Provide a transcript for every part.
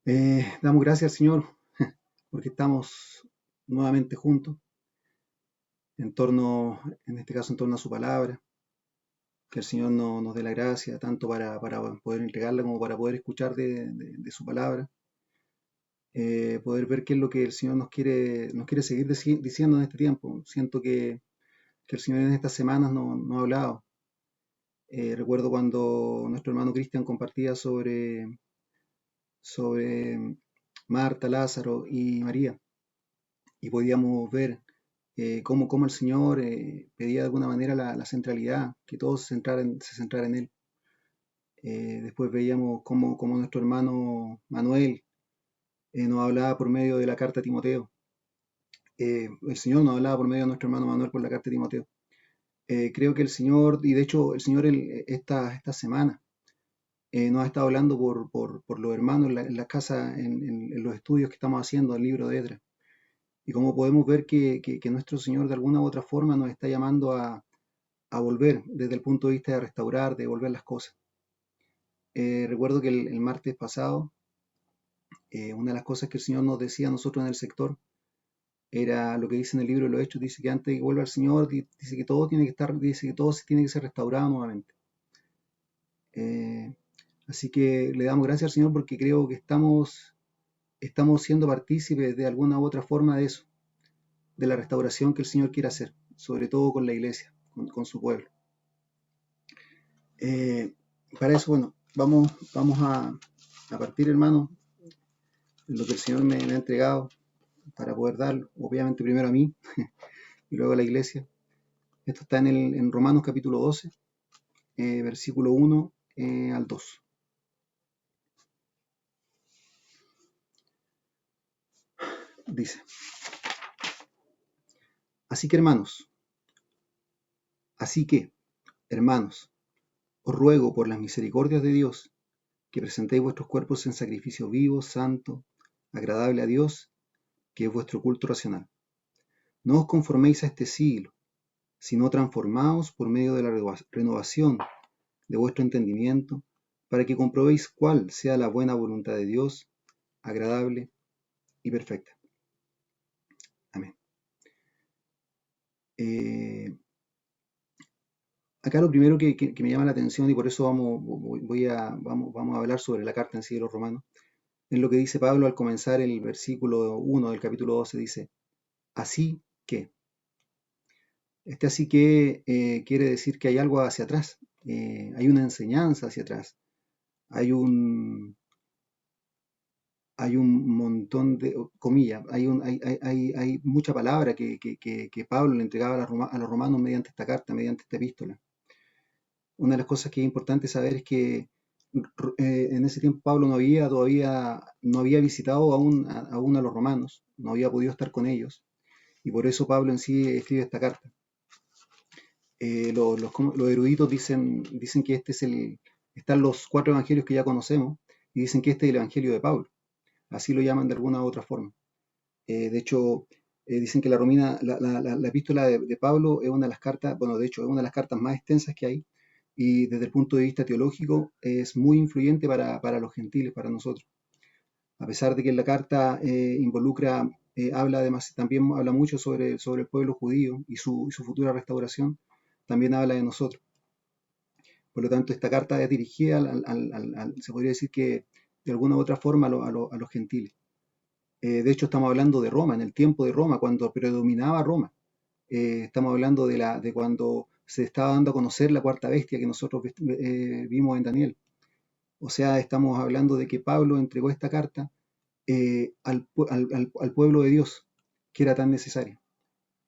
Damos gracias al Señor porque estamos nuevamente juntos en este caso, en torno a su palabra. Que el Señor nos dé la gracia tanto para poder entregarla como para poder escuchar de su palabra. Poder ver qué es lo que el Señor nos quiere seguir diciendo en este tiempo. Siento que el Señor en estas semanas no ha hablado. Recuerdo cuando nuestro hermano Cristian compartía sobre Marta, Lázaro y María, y podíamos ver cómo el Señor pedía de alguna manera la centralidad, que todos se centraran en Él. Después veíamos cómo nuestro hermano Manuel nos hablaba por medio de la carta a Timoteo. El Señor nos hablaba por medio de nuestro hermano Manuel por la carta a Timoteo. Creo que el Señor, y de hecho el Señor esta semana nos ha estado hablando por los hermanos en la casa, en los estudios que estamos haciendo del libro de Edra. Y como podemos ver que nuestro Señor de alguna u otra forma nos está llamando a volver desde el punto de vista de restaurar, de devolver las cosas. Recuerdo que el martes pasado, una de las cosas que el Señor nos decía a nosotros en el sector era lo que dice en el libro de los Hechos. Dice que antes de que vuelva el Señor, dice que todo tiene que estar, dice que todo tiene que ser restaurado nuevamente. Eh, Así que le damos gracias al Señor porque creo que estamos siendo partícipes de alguna u otra forma de eso, de la restauración que el Señor quiere hacer, sobre todo con la iglesia, con su pueblo. Eh, para eso, bueno, vamos a partir, hermano, lo que el Señor me ha entregado para poder darlo, obviamente primero a mí y luego a la iglesia. Esto está en Romanos capítulo 12, versículo 1 al 2. Dice, así que hermanos, así que, hermanos, os ruego por las misericordias de Dios que presentéis vuestros cuerpos en sacrificio vivo, santo, agradable a Dios, que es vuestro culto racional. No os conforméis a este siglo, sino transformaos por medio de la renovación de vuestro entendimiento, para que comprobéis cuál sea la buena voluntad de Dios, agradable y perfecta. Amén. Acá lo primero que me llama la atención, y por eso vamos a hablar sobre la carta en sí de los romanos, es lo que dice Pablo al comenzar el versículo 1 del capítulo 12. Dice, así que. Así que quiere decir que hay algo hacia atrás, hay una enseñanza hacia atrás, hay un montón de comillas, hay mucha palabra que Pablo le entregaba a los romanos mediante esta carta, mediante esta epístola. Una de las cosas que es importante saber es que en ese tiempo Pablo no había visitado aún a los romanos, no había podido estar con ellos, y por eso Pablo en sí escribe esta carta. Los eruditos dicen que están los 4 evangelios que ya conocemos, y dicen que este es el evangelio de Pablo. Así lo llaman de alguna u otra forma. De hecho, dicen que la epístola de Pablo es una de las cartas, bueno, de hecho, es una de las cartas más extensas que hay, y desde el punto de vista teológico es muy influyente para los gentiles, para nosotros. A pesar de que la carta también habla mucho sobre el pueblo judío y su futura restauración, también habla de nosotros. Por lo tanto, esta carta es dirigida se podría decir que de alguna u otra forma a los gentiles. De hecho, estamos hablando de Roma, en el tiempo de Roma, cuando predominaba Roma. Estamos hablando de cuando se estaba dando a conocer la cuarta bestia que nosotros vimos en Daniel. O sea, estamos hablando de que Pablo entregó esta carta al pueblo de Dios, que era tan necesario.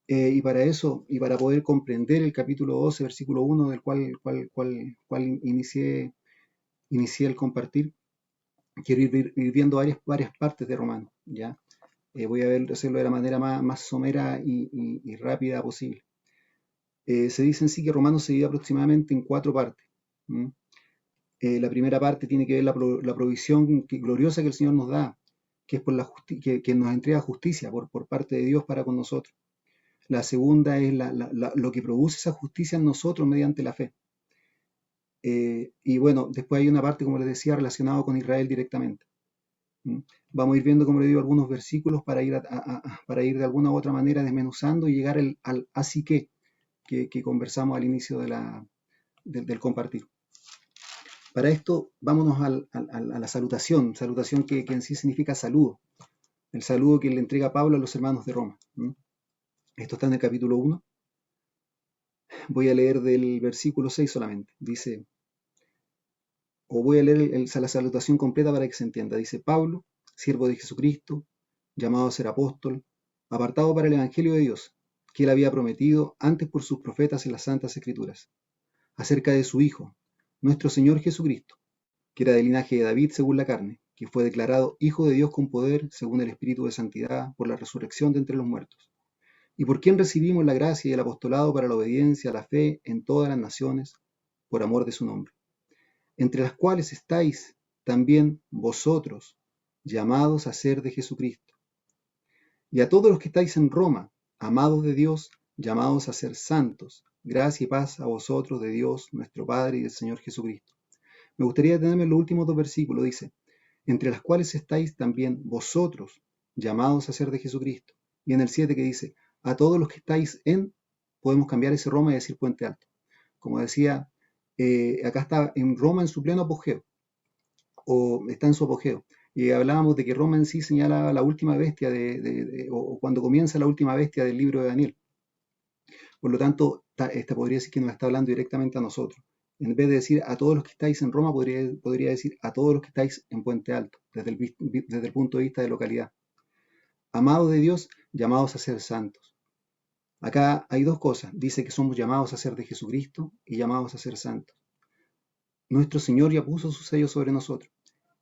Y para eso, y para poder comprender el capítulo 12, versículo 1, del cual inicié el compartir, quiero ir viendo varias partes de Romano, ¿ya? Voy a hacerlo de la manera más somera y rápida posible. Se dice en sí que Romano se divide aproximadamente en 4 partes. La primera parte tiene que ver la provisión gloriosa que el Señor nos da, que es que nos entrega justicia por parte de Dios para con nosotros. La segunda es lo que produce esa justicia en nosotros mediante la fe. Y bueno, después hay una parte, como les decía, relacionada con Israel directamente. ¿Mm? Vamos a ir viendo, como le digo, algunos versículos para ir, para ir de alguna u otra manera desmenuzando y llegar al así que conversamos al inicio del compartir. Para esto, vámonos a la salutación que en sí significa saludo, el saludo que le entrega Pablo a los hermanos de Roma. ¿Mm? Esto está en el capítulo 1. Voy a leer del versículo 6 solamente. Dice, o voy a leer la salutación completa para que se entienda. Dice, Pablo, siervo de Jesucristo, llamado a ser apóstol, apartado para el Evangelio de Dios, que él había prometido antes por sus profetas en las Santas Escrituras, acerca de su Hijo, nuestro Señor Jesucristo, que era del linaje de David según la carne, que fue declarado Hijo de Dios con poder según el Espíritu de Santidad por la resurrección de entre los muertos, y por quien recibimos la gracia y el apostolado para la obediencia a la fe en todas las naciones, por amor de su nombre, entre las cuales estáis también vosotros, llamados a ser de Jesucristo. Y a todos los que estáis en Roma, amados de Dios, llamados a ser santos, gracia y paz a vosotros de Dios, nuestro Padre y del Señor Jesucristo. Me gustaría detenerme en los últimos dos versículos. Dice, entre las cuales estáis también vosotros, llamados a ser de Jesucristo. Y en el 7 que dice, a todos los que estáis en, podemos cambiar ese Roma y decir Puente Alto. Como decía, acá está en Roma en su pleno apogeo, o está en su apogeo. Y hablábamos de que Roma en sí señala la última bestia, o cuando comienza la última bestia del libro de Daniel. Por lo tanto, esta podría decir que nos está hablando directamente a nosotros. En vez de decir a todos los que estáis en Roma, podría decir a todos los que estáis en Puente Alto, desde el punto de vista de localidad. Amados de Dios, llamados a ser santos. Acá hay dos cosas. Dice que somos llamados a ser de Jesucristo y llamados a ser santos. Nuestro Señor ya puso su sello sobre nosotros.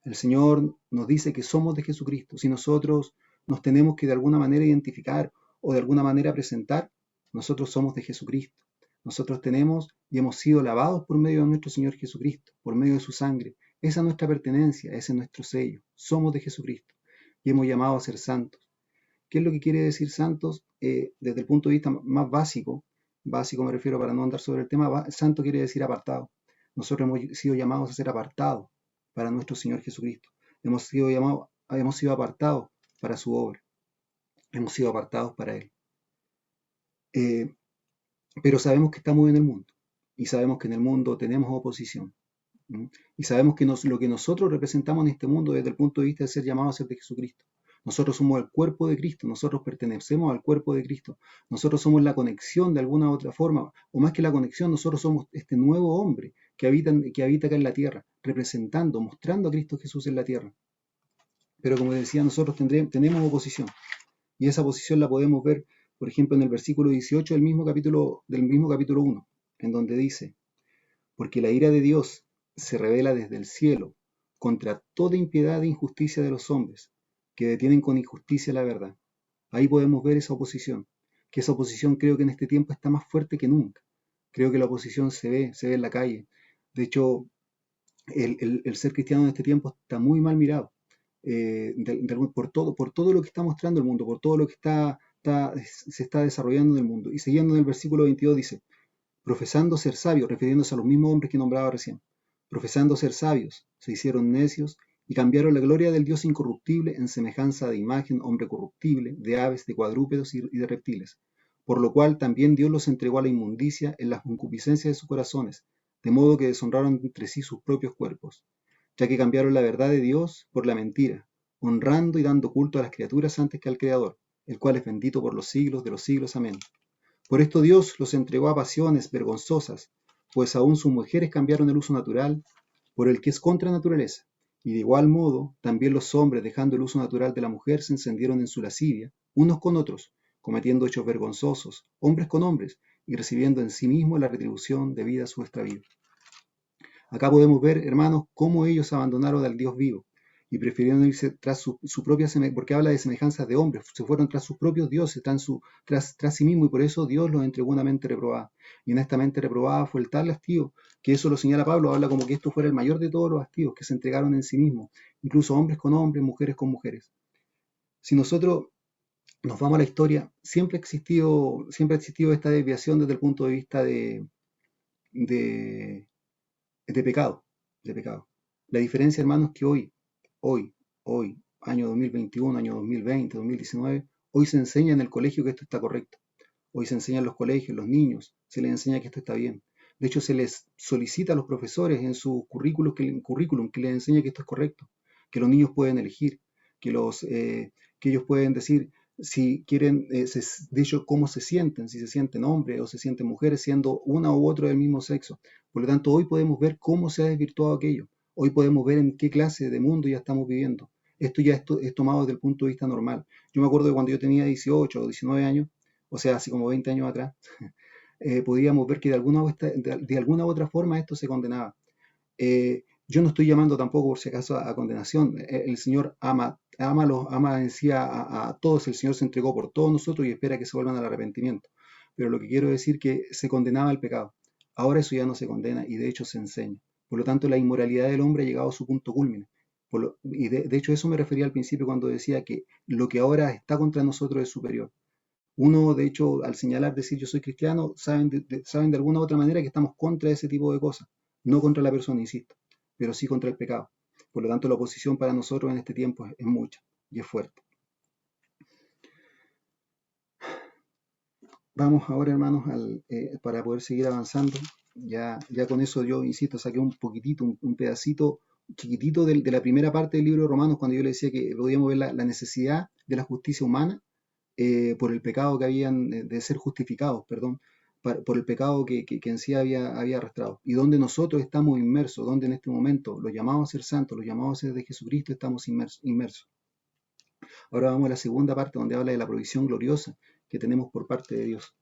El Señor nos dice que somos de Jesucristo. Si nosotros nos tenemos que de alguna manera identificar o de alguna manera presentar, nosotros somos de Jesucristo. Nosotros tenemos y hemos sido lavados por medio de nuestro Señor Jesucristo, por medio de su sangre. Esa es nuestra pertenencia, ese es nuestro sello. Somos de Jesucristo y hemos llamado a ser santos. ¿Qué es lo que quiere decir santos? Desde el punto de vista más básico me refiero para no andar sobre el tema, santo quiere decir apartado. Nosotros hemos sido llamados a ser apartados para nuestro Señor Jesucristo. Hemos sido apartados para su obra. Hemos sido apartados para Él. Pero sabemos que estamos en el mundo. Y sabemos que en el mundo tenemos oposición. Y sabemos que lo que nosotros representamos en este mundo desde el punto de vista de ser llamados a ser de Jesucristo. Nosotros somos el cuerpo de Cristo, nosotros pertenecemos al cuerpo de Cristo, nosotros somos la conexión de alguna u otra forma, o más que la conexión, nosotros somos este nuevo hombre que habita acá en la tierra, representando, mostrando a Cristo Jesús en la tierra. Pero como decía, nosotros tenemos oposición, y esa oposición la podemos ver, por ejemplo, en el versículo 18 del mismo capítulo 1, en donde dice, porque la ira de Dios se revela desde el cielo contra toda impiedad e injusticia de los hombres, que detienen con injusticia la verdad. Ahí podemos ver esa oposición, que esa oposición creo que en este tiempo está más fuerte que nunca. Creo que la oposición se ve en la calle. De hecho, el ser cristiano en este tiempo está muy mal mirado, por todo lo que está mostrando el mundo, por todo lo que se está desarrollando en el mundo. Y siguiendo en el versículo 22 dice, profesando ser sabios, refiriéndose a los mismos hombres que nombraba recién, profesando ser sabios, se hicieron necios y cambiaron la gloria del Dios incorruptible en semejanza de imagen hombre corruptible, de aves, de cuadrúpedos y de reptiles, por lo cual también Dios los entregó a la inmundicia en las concupiscencias de sus corazones, de modo que deshonraron entre sí sus propios cuerpos, ya que cambiaron la verdad de Dios por la mentira, honrando y dando culto a las criaturas antes que al Creador, el cual es bendito por los siglos de los siglos. Amén. Por esto Dios los entregó a pasiones vergonzosas, pues aún sus mujeres cambiaron el uso natural por el que es contra naturaleza. Y de igual modo, también los hombres, dejando el uso natural de la mujer, se encendieron en su lascivia, unos con otros, cometiendo hechos vergonzosos, hombres con hombres, y recibiendo en sí mismos la retribución debida a su extravío. Acá podemos ver, hermanos, cómo ellos abandonaron al Dios vivo y prefirieron irse tras su propia semejanza, porque habla de semejanzas de hombres, se fueron tras sus propios dioses, tras sí mismo, y por eso Dios los entregó una mente reprobada. Y en esta mente reprobada fue el tal hastío, que eso lo señala Pablo, habla como que esto fuera el mayor de todos los hastíos, que se entregaron en sí mismos, incluso hombres con hombres, mujeres con mujeres. Si nosotros nos vamos a la historia, siempre ha existido esta desviación desde el punto de vista de, de pecado, de pecado. La diferencia, hermanos, es que hoy, año 2021, año 2020, 2019, hoy se enseña en el colegio que esto está correcto. Hoy se enseña en los colegios, los niños, se les enseña que esto está bien. De hecho, se les solicita a los profesores en su currículum que les enseñe que esto es correcto, que los niños pueden elegir, que ellos pueden decir si quieren, de hecho, cómo se sienten, si se sienten hombres o se sienten mujeres, siendo una u otro del mismo sexo. Por lo tanto, hoy podemos ver cómo se ha desvirtuado aquello. Hoy podemos ver en qué clase de mundo ya estamos viviendo. Esto ya es tomado desde el punto de vista normal. Yo me acuerdo de cuando yo tenía 18 o 19 años, o sea, así como 20 años atrás, podíamos ver que de alguna u otra forma esto se condenaba. Yo no estoy llamando tampoco, por si acaso, a condenación. El Señor ama en sí a todos. El Señor se entregó por todos nosotros y espera que se vuelvan al arrepentimiento. Pero lo que quiero decir es que se condenaba el pecado. Ahora eso ya no se condena y de hecho se enseña. Por lo tanto, la inmoralidad del hombre ha llegado a su punto culmine. Y de hecho eso me refería al principio cuando decía que lo que ahora está contra nosotros es superior. Uno, de hecho, al señalar, decir yo soy cristiano, saben de alguna u otra manera que estamos contra ese tipo de cosas. No contra la persona, insisto, pero sí contra el pecado. Por lo tanto, la oposición para nosotros en este tiempo es mucha y es fuerte. Vamos ahora, hermanos, para poder seguir avanzando. Ya con eso yo, insisto, saqué un poquitito, un pedacito chiquitito de la primera parte del libro de Romanos, cuando yo le decía que podíamos ver la necesidad de la justicia humana por el pecado que habían de ser justificados, perdón, por el pecado que en sí había arrastrado. Y donde nosotros estamos inmersos, donde en este momento los llamados a ser santos, los llamados a ser de Jesucristo, estamos inmersos. Ahora vamos a la segunda parte donde habla de la provisión gloriosa que tenemos por parte de Dios.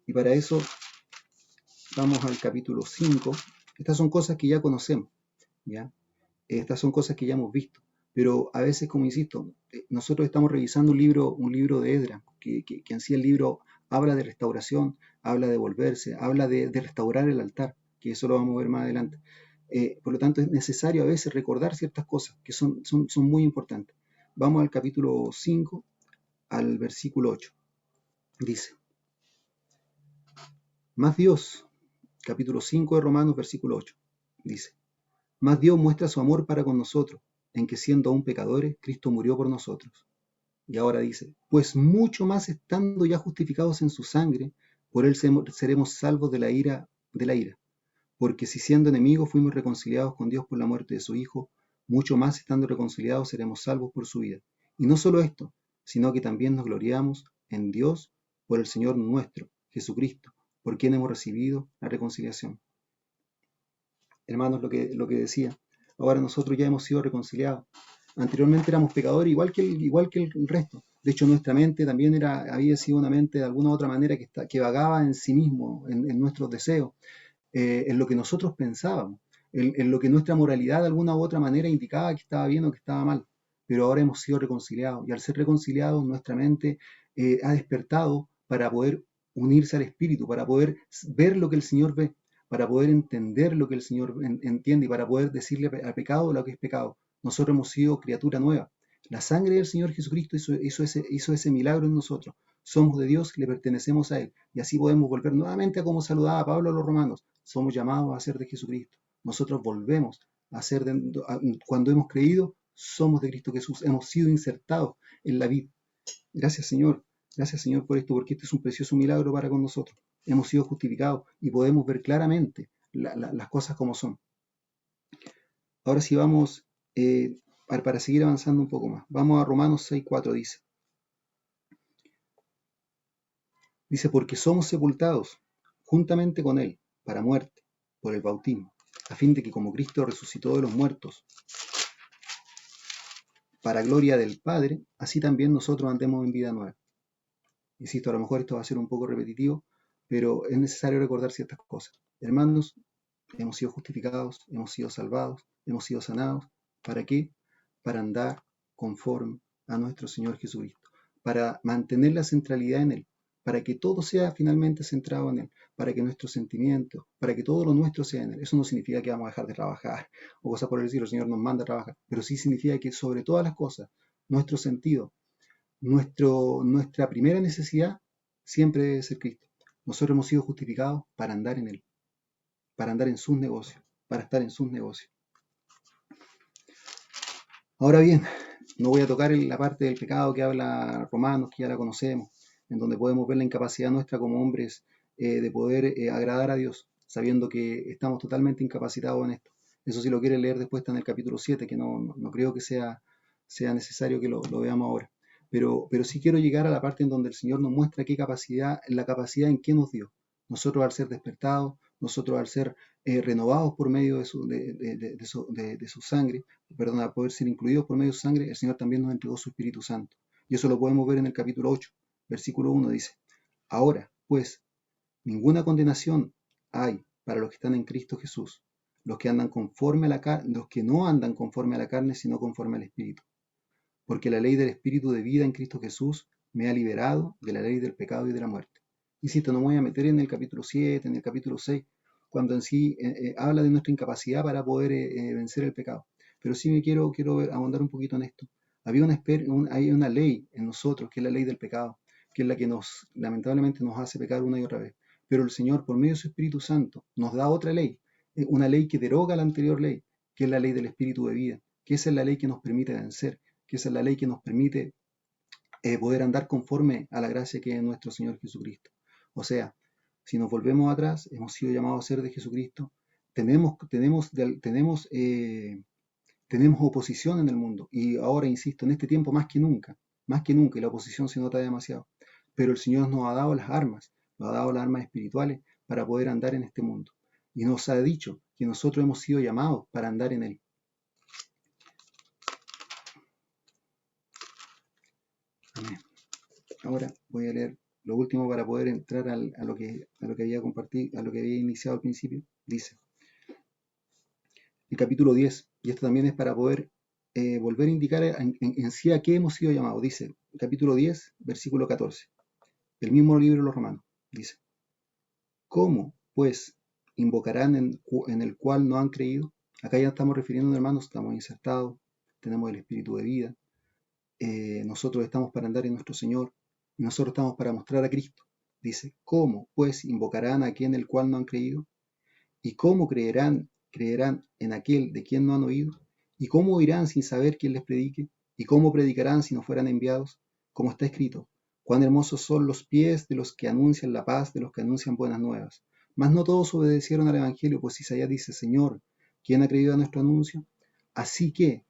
Y para eso vamos al capítulo 5. Estas son cosas que ya conocemos, ¿ya? Estas son cosas que ya hemos visto. Pero a veces, como insisto, nosotros estamos revisando un libro de Edra, que en sí el libro habla de restauración, habla de volverse, habla de restaurar el altar, que eso lo vamos a ver más adelante. Por lo tanto, es necesario a veces recordar ciertas cosas que son muy importantes. Vamos al capítulo 5, al versículo 8. Dice, más Dios, capítulo 5 de Romanos, versículo 8, dice, más Dios muestra su amor para con nosotros, en que siendo aún pecadores, Cristo murió por nosotros. Y ahora dice, pues mucho más estando ya justificados en su sangre, por él seremos salvos de la ira. Porque si siendo enemigos fuimos reconciliados con Dios por la muerte de su Hijo, mucho más estando reconciliados seremos salvos por su vida. Y no solo esto, sino que también nos gloriamos en Dios por el Señor nuestro, Jesucristo, por quien hemos recibido la reconciliación. Hermanos, lo que decía, ahora nosotros ya hemos sido reconciliados. Anteriormente éramos pecadores igual que el resto. De hecho, nuestra mente también había sido una mente de alguna u otra manera que vagaba en sí mismo, en nuestros deseos, en lo que nosotros pensábamos, en lo que nuestra moralidad de alguna u otra manera indicaba que estaba bien o que estaba mal. Pero ahora hemos sido reconciliados y al ser reconciliados nuestra mente ha despertado para poder unirse al Espíritu, para poder ver lo que el Señor ve, para poder entender lo que el Señor entiende y para poder decirle al pecado lo que es pecado. Nosotros hemos sido criatura nueva. La sangre del Señor Jesucristo hizo ese milagro en nosotros. Somos de Dios, le pertenecemos a Él. Y así podemos volver nuevamente a como saludaba Pablo a los romanos. Somos llamados a ser de Jesucristo. Nosotros volvemos a ser, cuando hemos creído, somos de Cristo Jesús. Hemos sido insertados en la vida. Gracias Señor. Gracias Señor por esto, porque este es un precioso milagro para con nosotros. Hemos sido justificados y podemos ver claramente las cosas como son. Ahora sí vamos, para seguir avanzando un poco más. Vamos a Romanos 6:4, dice. Dice, porque somos sepultados juntamente con Él para muerte por el bautismo, a fin de que como Cristo resucitó de los muertos para gloria del Padre, así también nosotros andemos en vida nueva. Insisto, a lo mejor esto va a ser un poco repetitivo, pero es necesario recordar ciertas cosas. Hermanos, hemos sido justificados, hemos sido salvados, hemos sido sanados. ¿Para qué? Para andar conforme a nuestro Señor Jesucristo, para mantener la centralidad en Él, para que todo sea finalmente centrado en Él, para que nuestros sentimientos, para que todo lo nuestro sea en Él. Eso no significa que vamos a dejar de trabajar o cosas por el estilo, el Señor nos manda a trabajar, pero sí significa que sobre todas las cosas, nuestro sentido, nuestra primera necesidad siempre debe ser Cristo. Nosotros hemos sido justificados para andar en Él, para andar en sus negocios, para estar en sus negocios. Ahora bien, no voy a tocar la parte del pecado que habla Romanos, que ya la conocemos, en donde podemos ver la incapacidad nuestra como hombres de poder agradar a Dios, sabiendo que estamos totalmente incapacitados en esto. Eso si lo quiere leer después está en el capítulo 7, que no creo que sea necesario que lo veamos ahora. Pero sí quiero llegar a la parte en donde el Señor nos muestra qué capacidad, la capacidad en qué nos dio. Nosotros al ser despertados, nosotros al ser renovados por medio de su sangre, perdón, a poder ser incluidos por medio de su sangre, el Señor también nos entregó su Espíritu Santo. Y eso lo podemos ver en el capítulo 8, versículo 1, dice, ahora, pues, ninguna condenación hay para los que están en Cristo Jesús, los que andan conforme a la carne, los que no andan conforme a la carne, sino conforme al Espíritu. Porque la ley del Espíritu de vida en Cristo Jesús me ha liberado de la ley del pecado y de la muerte. Insisto, no me voy a meter en el capítulo 7, en el capítulo 6, cuando en sí habla de nuestra incapacidad para poder vencer el pecado. Pero sí quiero ahondar un poquito en esto. Hay una ley en nosotros, que es la ley del pecado, que es la que lamentablemente nos hace pecar una y otra vez. Pero el Señor, por medio de su Espíritu Santo, nos da otra ley, una ley que deroga la anterior ley, que es la ley del Espíritu de vida, que esa es la ley que nos permite vencer, que esa es la ley que nos permite poder andar conforme a la gracia que es nuestro Señor Jesucristo. O sea, si nos volvemos atrás, hemos sido llamados a ser de Jesucristo, tenemos oposición en el mundo, y ahora insisto, en este tiempo más que nunca, y la oposición se nota demasiado, pero el Señor nos ha dado las armas, nos ha dado las armas espirituales para poder andar en este mundo, y nos ha dicho que nosotros hemos sido llamados para andar en él. Amén. Ahora voy a leer lo último para poder entrar a lo que había compartido, a lo que había iniciado al principio. Dice el capítulo 10, y esto también es para poder volver a indicar en sí a qué hemos sido llamados. Dice el capítulo 10, versículo 14, el mismo libro de los Romanos. Dice, ¿cómo, pues, invocarán en el cual no han creído? Acá ya estamos refiriendo, hermanos, estamos insertados, tenemos el espíritu de vida, nosotros estamos para andar en nuestro Señor, y nosotros estamos para mostrar a Cristo. Dice, ¿cómo pues invocarán a aquel en el cual no han creído? ¿Y cómo creerán en aquel de quien no han oído? ¿Y cómo oirán sin saber quién les predique? ¿Y cómo predicarán si no fueran enviados? Como está escrito, cuán hermosos son los pies de los que anuncian la paz, de los que anuncian buenas nuevas. Mas no todos obedecieron al Evangelio, pues Isaías dice, Señor, ¿quién ha creído a nuestro anuncio? Así que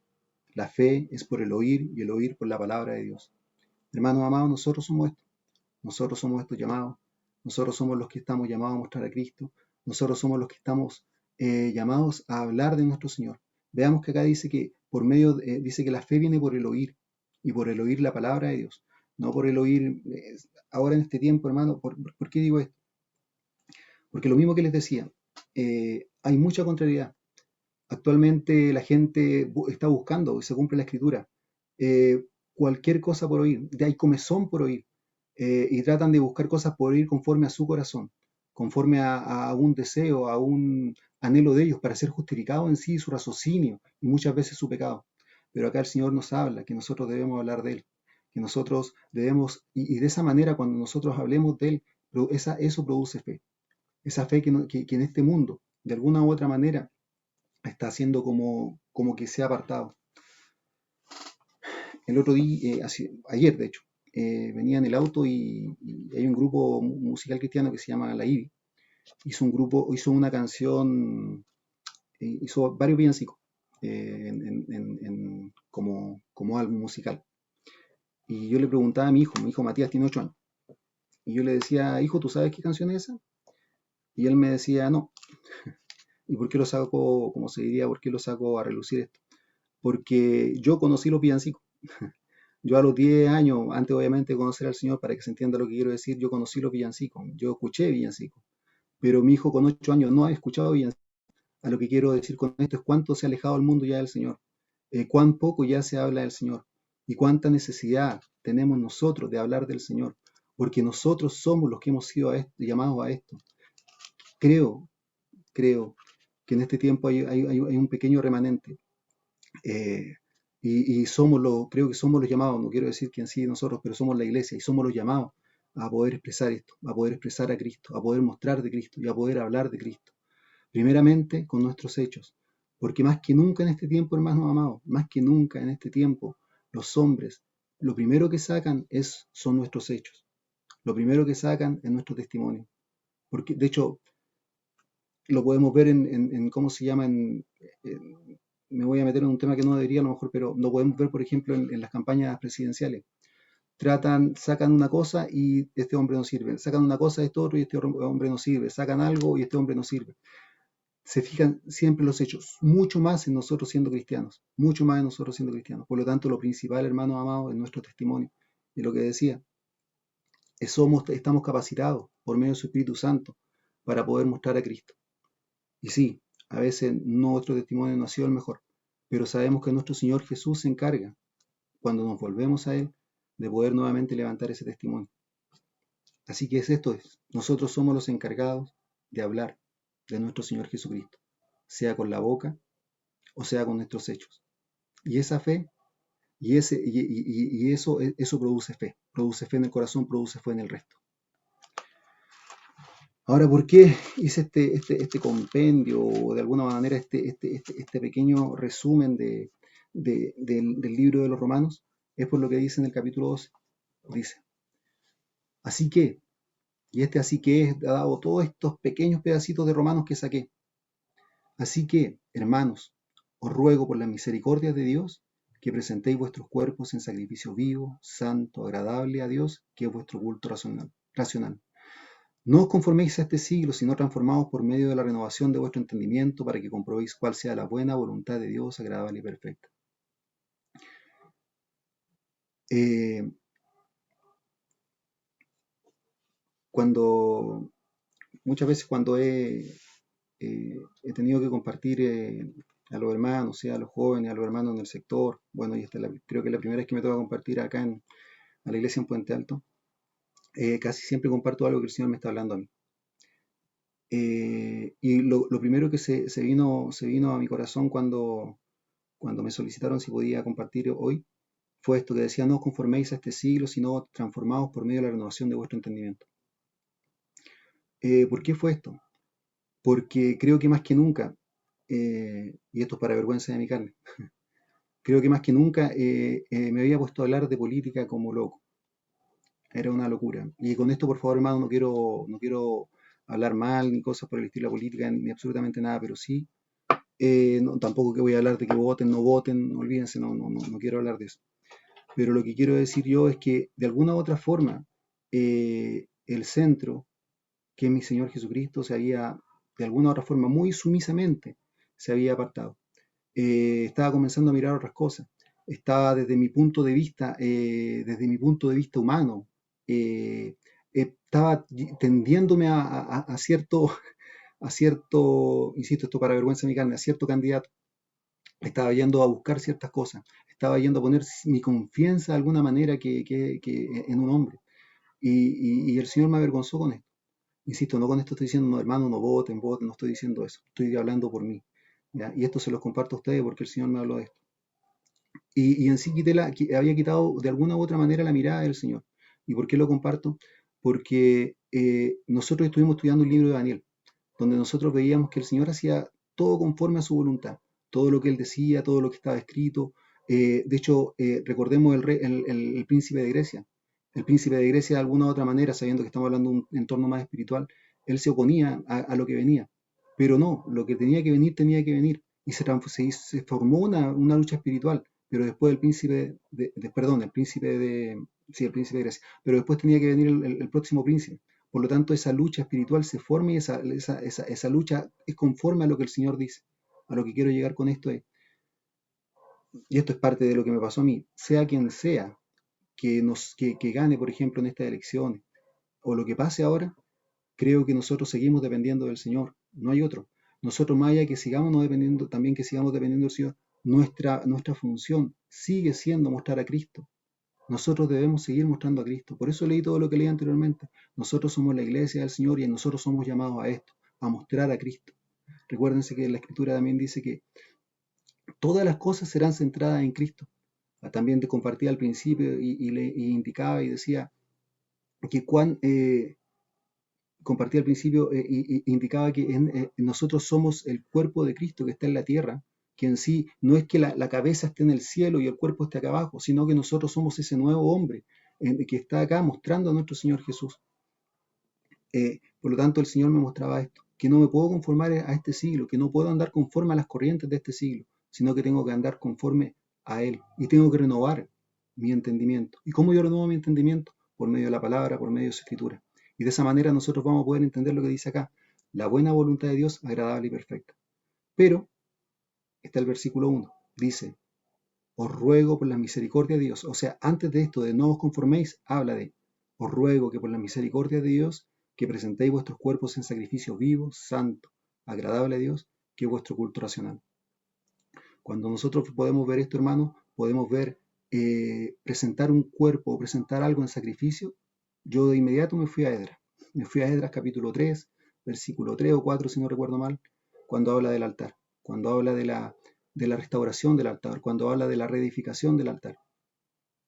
la fe es por el oír y el oír por la palabra de Dios. Hermanos amados, nosotros somos estos llamados, nosotros somos los que estamos llamados a mostrar a Cristo, nosotros somos los que estamos llamados a hablar de nuestro Señor. Veamos que acá dice que dice que la fe viene por el oír, y por el oír la palabra de Dios, no por el oír, ahora en este tiempo, hermano, ¿por qué digo esto? Porque lo mismo que les decía, hay mucha contrariedad. Actualmente la gente está buscando, y se cumple la escritura, cualquier cosa por oír, hay comezón por oír, y tratan de buscar cosas por oír conforme a su corazón, conforme a un deseo, a un anhelo de ellos para ser justificado en sí su raciocinio y muchas veces su pecado. Pero acá el Señor nos habla que nosotros debemos hablar de Él, que nosotros debemos, y de esa manera cuando nosotros hablemos de Él, eso produce fe, esa fe que en este mundo, de alguna u otra manera, está haciendo como que se ha apartado. El otro día, ayer de hecho, venía en el auto y hay un grupo musical cristiano que se llama La IBI. Hizo una canción, hizo varios villancicos como álbum musical. Y yo le preguntaba a mi hijo Matías tiene 8 años, y yo le decía, hijo, ¿tú sabes qué canción es esa? Y él me decía, no. ¿Y por qué lo saco, como se diría, por qué lo saco a relucir esto? Porque yo conocí los villancicos. Yo a los 10 años, antes obviamente de conocer al Señor, para que se entienda lo que quiero decir, yo conocí los villancicos, yo escuché villancicos, pero mi hijo con 8 años no ha escuchado villancicos. A lo que quiero decir con esto es cuánto se ha alejado el mundo ya del Señor, cuán poco ya se habla del Señor, y cuánta necesidad tenemos nosotros de hablar del Señor, porque nosotros somos los que hemos sido llamados a esto. Creo que en este tiempo hay un pequeño remanente, eh, creo que somos los llamados, no quiero decir que en sí nosotros, pero somos la iglesia y somos los llamados a poder expresar esto, a poder expresar a Cristo, a poder mostrar de Cristo y a poder hablar de Cristo. Primeramente con nuestros hechos, Porque más que nunca en este tiempo, hermanos amados, más que nunca en este tiempo, los hombres, lo primero que sacan son nuestros hechos. Lo primero que sacan es nuestro testimonio. Porque, de hecho, lo podemos ver en ¿cómo se llama? Me voy a meter en un tema que no debería a lo mejor, pero lo podemos ver, por ejemplo, en las campañas presidenciales. Sacan una cosa y este hombre no sirve. Sacan una cosa de esto otro y este hombre no sirve. Sacan algo y este hombre no sirve. Se fijan siempre los hechos, mucho más en nosotros siendo cristianos, mucho más en nosotros siendo cristianos. Por lo tanto, lo principal, hermanos amados, es nuestro testimonio. Y lo que decía, estamos capacitados por medio de su Espíritu Santo para poder mostrar a Cristo. Y sí, a veces nuestro testimonio no ha sido el mejor, pero sabemos que nuestro Señor Jesús se encarga, cuando nos volvemos a Él, de poder nuevamente levantar ese testimonio. Así que nosotros somos los encargados de hablar de nuestro Señor Jesucristo, sea con la boca o sea con nuestros hechos. Y esa fe, eso produce fe en el corazón, produce fe en el resto. Ahora, ¿por qué hice este compendio o de alguna manera este pequeño resumen del libro de los Romanos? Es por lo que dice en el capítulo 12. Dice, así que, y así que es dado todos estos pequeños pedacitos de Romanos que saqué. Así que, hermanos, os ruego por las misericordias de Dios que presentéis vuestros cuerpos en sacrificio vivo, santo, agradable a Dios, que es vuestro culto racional. No os conforméis a este siglo, sino transformaos por medio de la renovación de vuestro entendimiento para que comprobéis cuál sea la buena voluntad de Dios, agradable y perfecta. Eh, Muchas veces cuando he tenido que compartir a los hermanos, sea a los jóvenes, a los hermanos en el sector, bueno, y creo que es la primera vez que me toca compartir acá a la iglesia en Puente Alto, casi siempre comparto algo que el Señor me está hablando a mí. Y lo primero que se vino a mi corazón cuando me solicitaron si podía compartir hoy fue esto que decía: no os conforméis a este siglo, sino transformaos por medio de la renovación de vuestro entendimiento. ¿Por qué fue esto? Porque creo que más que nunca, y esto es para vergüenza de mi carne, creo que más que nunca me había puesto a hablar de política como loco. Era una locura. Y con esto, por favor, hermano, no quiero hablar mal ni cosas por el estilo de la política, ni absolutamente nada, pero sí, tampoco que voy a hablar de que voten, no voten, olvídense, no quiero hablar de eso. Pero lo que quiero decir yo es que de alguna u otra forma, el centro, que es mi Señor Jesucristo, de alguna u otra forma, muy sumisamente, se había apartado. Estaba comenzando a mirar otras cosas. Estaba desde mi punto de vista humano, estaba tendiéndome a cierto, insisto, esto para vergüenza de mi carne, a cierto candidato. Estaba yendo a buscar ciertas cosas. Estaba yendo a poner mi confianza de alguna manera que en un hombre. Y el Señor me avergonzó con esto. Insisto, no con esto estoy diciendo, no, hermano, no voten, no estoy diciendo eso. Estoy hablando por mí. ¿Ya? Y esto se los comparto a ustedes porque el Señor me habló de esto. Y en sí había quitado de alguna u otra manera la mirada del Señor. ¿Y por qué lo comparto? Porque nosotros estuvimos estudiando el libro de Daniel, donde nosotros veíamos que el Señor hacía todo conforme a su voluntad, todo lo que Él decía, todo lo que estaba escrito. De hecho, recordemos el príncipe de Grecia. El príncipe de Grecia, de alguna u otra manera, sabiendo que estamos hablando de un entorno más espiritual, él se oponía a lo que venía. Pero no, lo que tenía que venir, tenía que venir. Y se formó una lucha espiritual. Pero después el príncipe de Grecia. Pero después tenía que venir el próximo príncipe. Por lo tanto, esa lucha espiritual se forma y esa lucha es conforme a lo que el Señor dice. A lo que quiero llegar con esto es, y esto es parte de lo que me pasó a mí, sea quien sea que gane, por ejemplo, en estas elecciones, o lo que pase ahora, creo que nosotros seguimos dependiendo del Señor, no hay otro. Nosotros, más allá que sigamos no dependiendo, también que sigamos dependiendo del Señor, nuestra función sigue siendo mostrar a Cristo. Nosotros debemos seguir mostrando a Cristo. Por eso leí todo lo que leí anteriormente. Nosotros somos la iglesia del Señor y nosotros somos llamados a esto, a mostrar a Cristo. Recuérdense que la Escritura también dice que todas las cosas serán centradas en Cristo. También te compartía al principio y indicaba y decía que compartí al principio, indicaba que nosotros somos el cuerpo de Cristo que está en la tierra, que en sí no es que la cabeza esté en el cielo y el cuerpo esté acá abajo, sino que nosotros somos ese nuevo hombre que está acá mostrando a nuestro Señor Jesús. Por lo tanto, el Señor me mostraba esto, que no me puedo conformar a este siglo, que no puedo andar conforme a las corrientes de este siglo, sino que tengo que andar conforme a Él y tengo que renovar mi entendimiento. ¿Y cómo yo renuevo mi entendimiento? Por medio de la palabra, por medio de su escritura. Y de esa manera nosotros vamos a poder entender lo que dice acá, la buena voluntad de Dios, agradable y perfecta. Pero, está el versículo 1, dice, os ruego por la misericordia de Dios. O sea, antes de esto de no os conforméis, habla de, os ruego que por la misericordia de Dios, que presentéis vuestros cuerpos en sacrificio vivo, santo, agradable a Dios, que es vuestro culto racional. Cuando nosotros podemos ver esto, hermanos, podemos ver presentar un cuerpo o presentar algo en sacrificio. Yo de inmediato me fui a Esdras. Me fui a Esdras capítulo 3, versículo 3 o 4, si no recuerdo mal, cuando habla del altar, cuando habla de la restauración del altar, cuando habla de la reedificación del altar.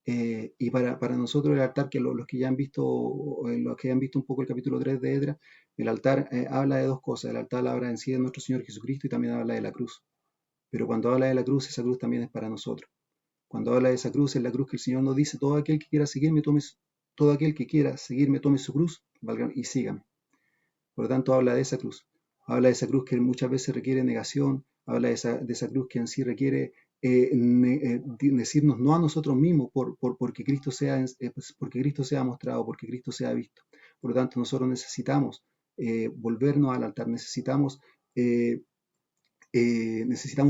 Y para nosotros el altar, que los que ya han visto, los que han visto un poco el capítulo 3 de Esdras, el altar habla de dos cosas. El altar habla en sí de nuestro Señor Jesucristo y también habla de la cruz. Pero cuando habla de la cruz, esa cruz también es para nosotros. Cuando habla de esa cruz, es la cruz que el Señor nos dice, todo aquel que quiera seguirme, tome su cruz, y sígame. Por lo tanto, habla de esa cruz. Habla de esa cruz que muchas veces requiere negación, habla de esa cruz que en sí requiere decirnos no a nosotros mismos porque Cristo sea mostrado, porque Cristo sea visto. Por lo tanto, nosotros necesitamos volvernos al altar, necesitamos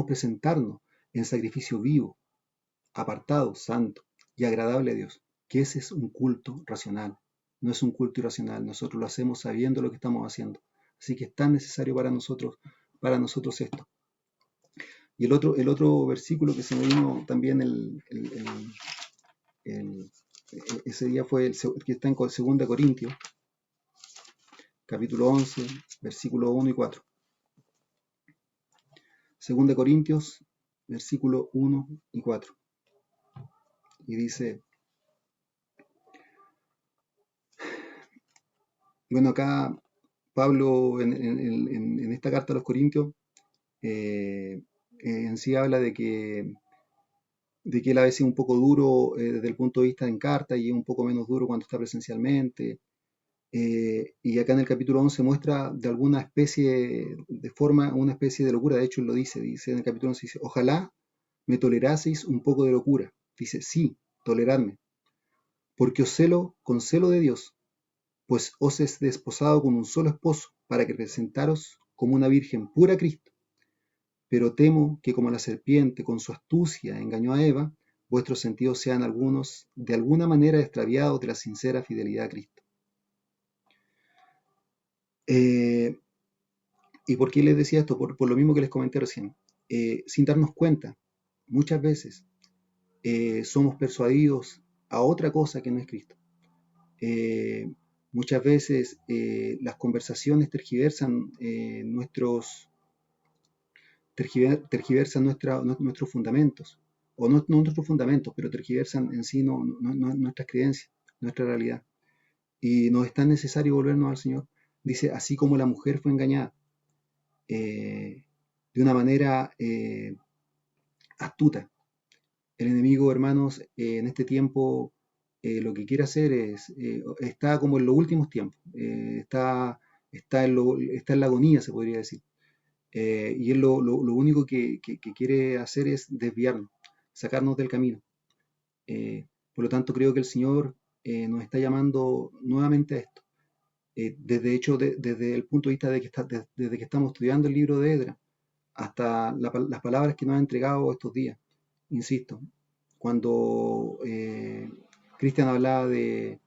presentarnos en sacrificio vivo, apartado, santo y agradable a Dios, que ese es un culto racional, no es un culto irracional, nosotros lo hacemos sabiendo lo que estamos haciendo, así que es tan necesario para nosotros esto. Y el otro versículo que se me vino también ese día fue el que está en 2 Corintios, capítulo 11, versículos 1 y 4. 2 Corintios, versículo 1 y 4. Y dice, bueno, acá Pablo en esta carta a los Corintios en sí habla de que él a veces es un poco duro desde el punto de vista en carta y es un poco menos duro cuando está presencialmente. Y acá en el capítulo 11 muestra de alguna especie de forma, una especie de locura. De hecho, él lo dice en el capítulo 11, dice, ojalá me toleraseis un poco de locura. Dice, sí, toleradme, porque os celo con celo de Dios, pues os es desposado con un solo esposo, para que presentaros como una virgen pura a Cristo. Pero temo que como la serpiente con su astucia engañó a Eva, vuestros sentidos sean algunos de alguna manera extraviados de la sincera fidelidad a Cristo. ¿Y por qué les decía esto? Por lo mismo que les comenté recién. Sin darnos cuenta, muchas veces somos persuadidos a otra cosa que no es Cristo. Muchas veces las conversaciones tergiversan nuestros fundamentos, o no nuestros fundamentos, pero tergiversan en sí nuestras creencias, nuestra realidad. Y nos es tan necesario volvernos al Señor. Dice, así como la mujer fue engañada de una manera astuta. El enemigo, hermanos, en este tiempo lo que quiere hacer está como en los últimos tiempos, está en la agonía, se podría decir. Y él lo único que quiere hacer es desviarnos, sacarnos del camino. Por lo tanto, creo que el Señor nos está llamando nuevamente a esto. Desde el punto de vista desde que estamos estudiando el libro de Esdras, hasta las palabras que nos ha entregado estos días. Insisto, cuando Cristian hablaba de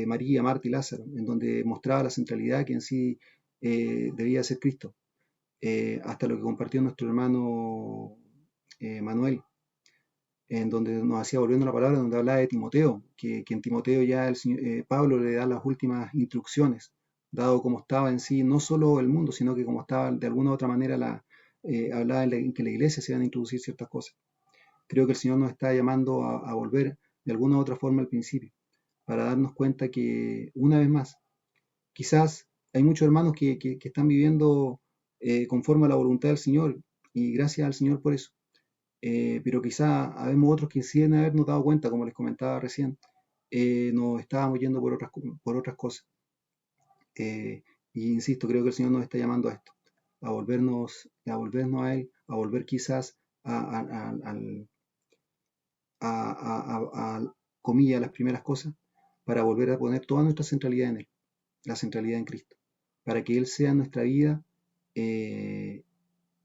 María, Marta y Lázaro, en donde mostraba la centralidad que en sí debía ser Cristo, hasta lo que compartió nuestro hermano Manuel, en donde nos hacía volviendo la palabra, donde hablaba de Timoteo, que en Timoteo ya Pablo le da las últimas instrucciones, dado como estaba en sí, no solo el mundo, sino que como estaba de alguna u otra manera, hablaba en que la iglesia se iban a introducir ciertas cosas. Creo que el Señor nos está llamando a volver de alguna u otra forma al principio, para darnos cuenta que una vez más, quizás hay muchos hermanos que están viviendo conforme a la voluntad del Señor, y gracias al Señor por eso. Pero quizás habemos otros que sin habernos dado cuenta, como les comentaba recién, nos estábamos yendo por otras cosas. Y insisto, creo que el Señor nos está llamando a esto, a volvernos a Él, a volver quizás a comillas, las primeras cosas, para volver a poner toda nuestra centralidad en Él, la centralidad en Cristo, para que Él sea en nuestra vida eh,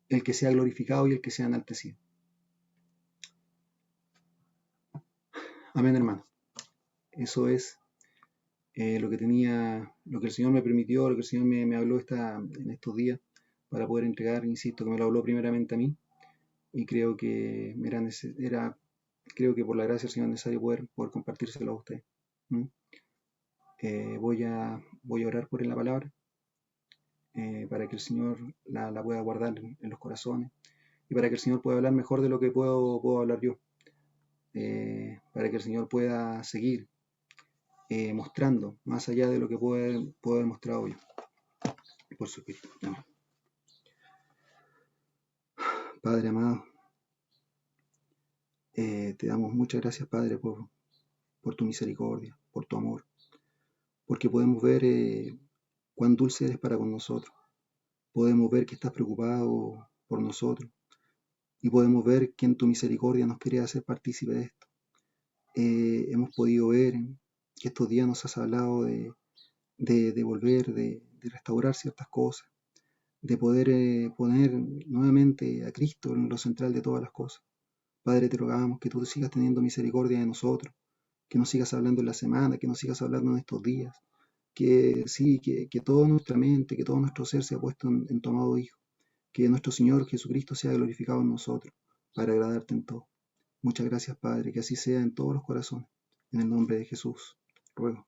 el que sea glorificado y el que sea enaltecido. Amén, hermano. Eso es lo que tenía, lo que el Señor me permitió, lo que el Señor me habló en estos días para poder entregar, insisto, que me lo habló primeramente a mí, y creo que creo que por la gracia del Señor es necesario poder compartírselo a usted. ¿Mm? Voy a orar por la palabra para que el Señor la pueda guardar en los corazones y para que el Señor pueda hablar mejor de lo que puedo hablar yo, para que el Señor pueda seguir mostrando más allá de lo que puedo haber mostrado yo por su Espíritu. Amén. Padre amado, te damos muchas gracias, Padre, por tu misericordia, por tu amor, porque podemos ver cuán dulce eres para con nosotros. Podemos ver que estás preocupado por nosotros y podemos ver que en tu misericordia nos quieres hacer partícipe de esto. Hemos podido ver que estos días nos has hablado de volver, de restaurar ciertas cosas, de poder poner nuevamente a Cristo en lo central de todas las cosas. Padre, te rogamos que tú sigas teniendo misericordia de nosotros, que nos sigas hablando en la semana, que nos sigas hablando en estos días, que sí, que toda nuestra mente, que todo nuestro ser sea puesto en tu amado Hijo, que nuestro Señor Jesucristo sea glorificado en nosotros, para agradarte en todo. Muchas gracias, Padre, que así sea en todos los corazones. En el nombre de Jesús, ruego.